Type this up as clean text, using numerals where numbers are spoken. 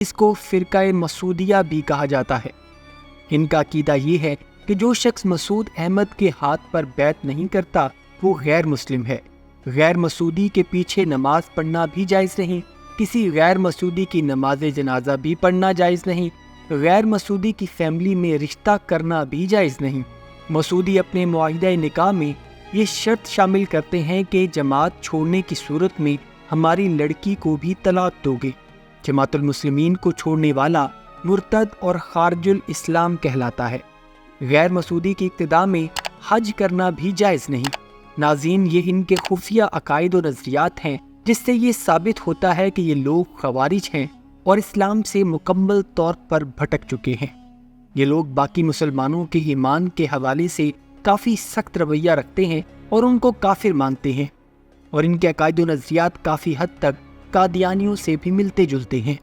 इसको फ़िरका मसूदिया भी कहा जाता है। इनका अकीदा ये है कि जो शख्स मसूद अहमद के हाथ पर बैत नहीं करता वो गैर मुस्लिम है। गैर मसूदी के पीछे नमाज पढ़ना भी जायज़ नहीं, किसी गैर मसूदी की नमाज जनाजा भी पढ़ना जायज़ नहीं, गैर मसूदी की फैमिली में रिश्ता करना भी जायज़ नहीं। मसूदी अपने मुआहिदा निकाह में ये शर्त शामिल करते हैं कि जमात छोड़ने की सूरत में हमारी लड़की को भी तलाक दोगे। जमातुल मुस्लिमीन को छोड़ने वाला मुर्तद और खारजुल इस्लाम कहलाता है। गैर मसूदी की इक्तिदा में हज करना भी जायज़ नहीं। नाज़रीन, ये इनके खुफिया अकायद और नज़रियात हैं जिससे ये साबित होता है कि ये लोग खवारिज हैं और इस्लाम से मुकम्मल तौर पर भटक चुके हैं। ये लोग बाकी मुसलमानों के ईमान के हवाले से काफ़ी सख्त रवैया रखते हैं और उनको काफिर मानते हैं और इनके अकायद और नज़रियात काफ़ी हद तक कादियानियों से भी मिलते जुलते हैं।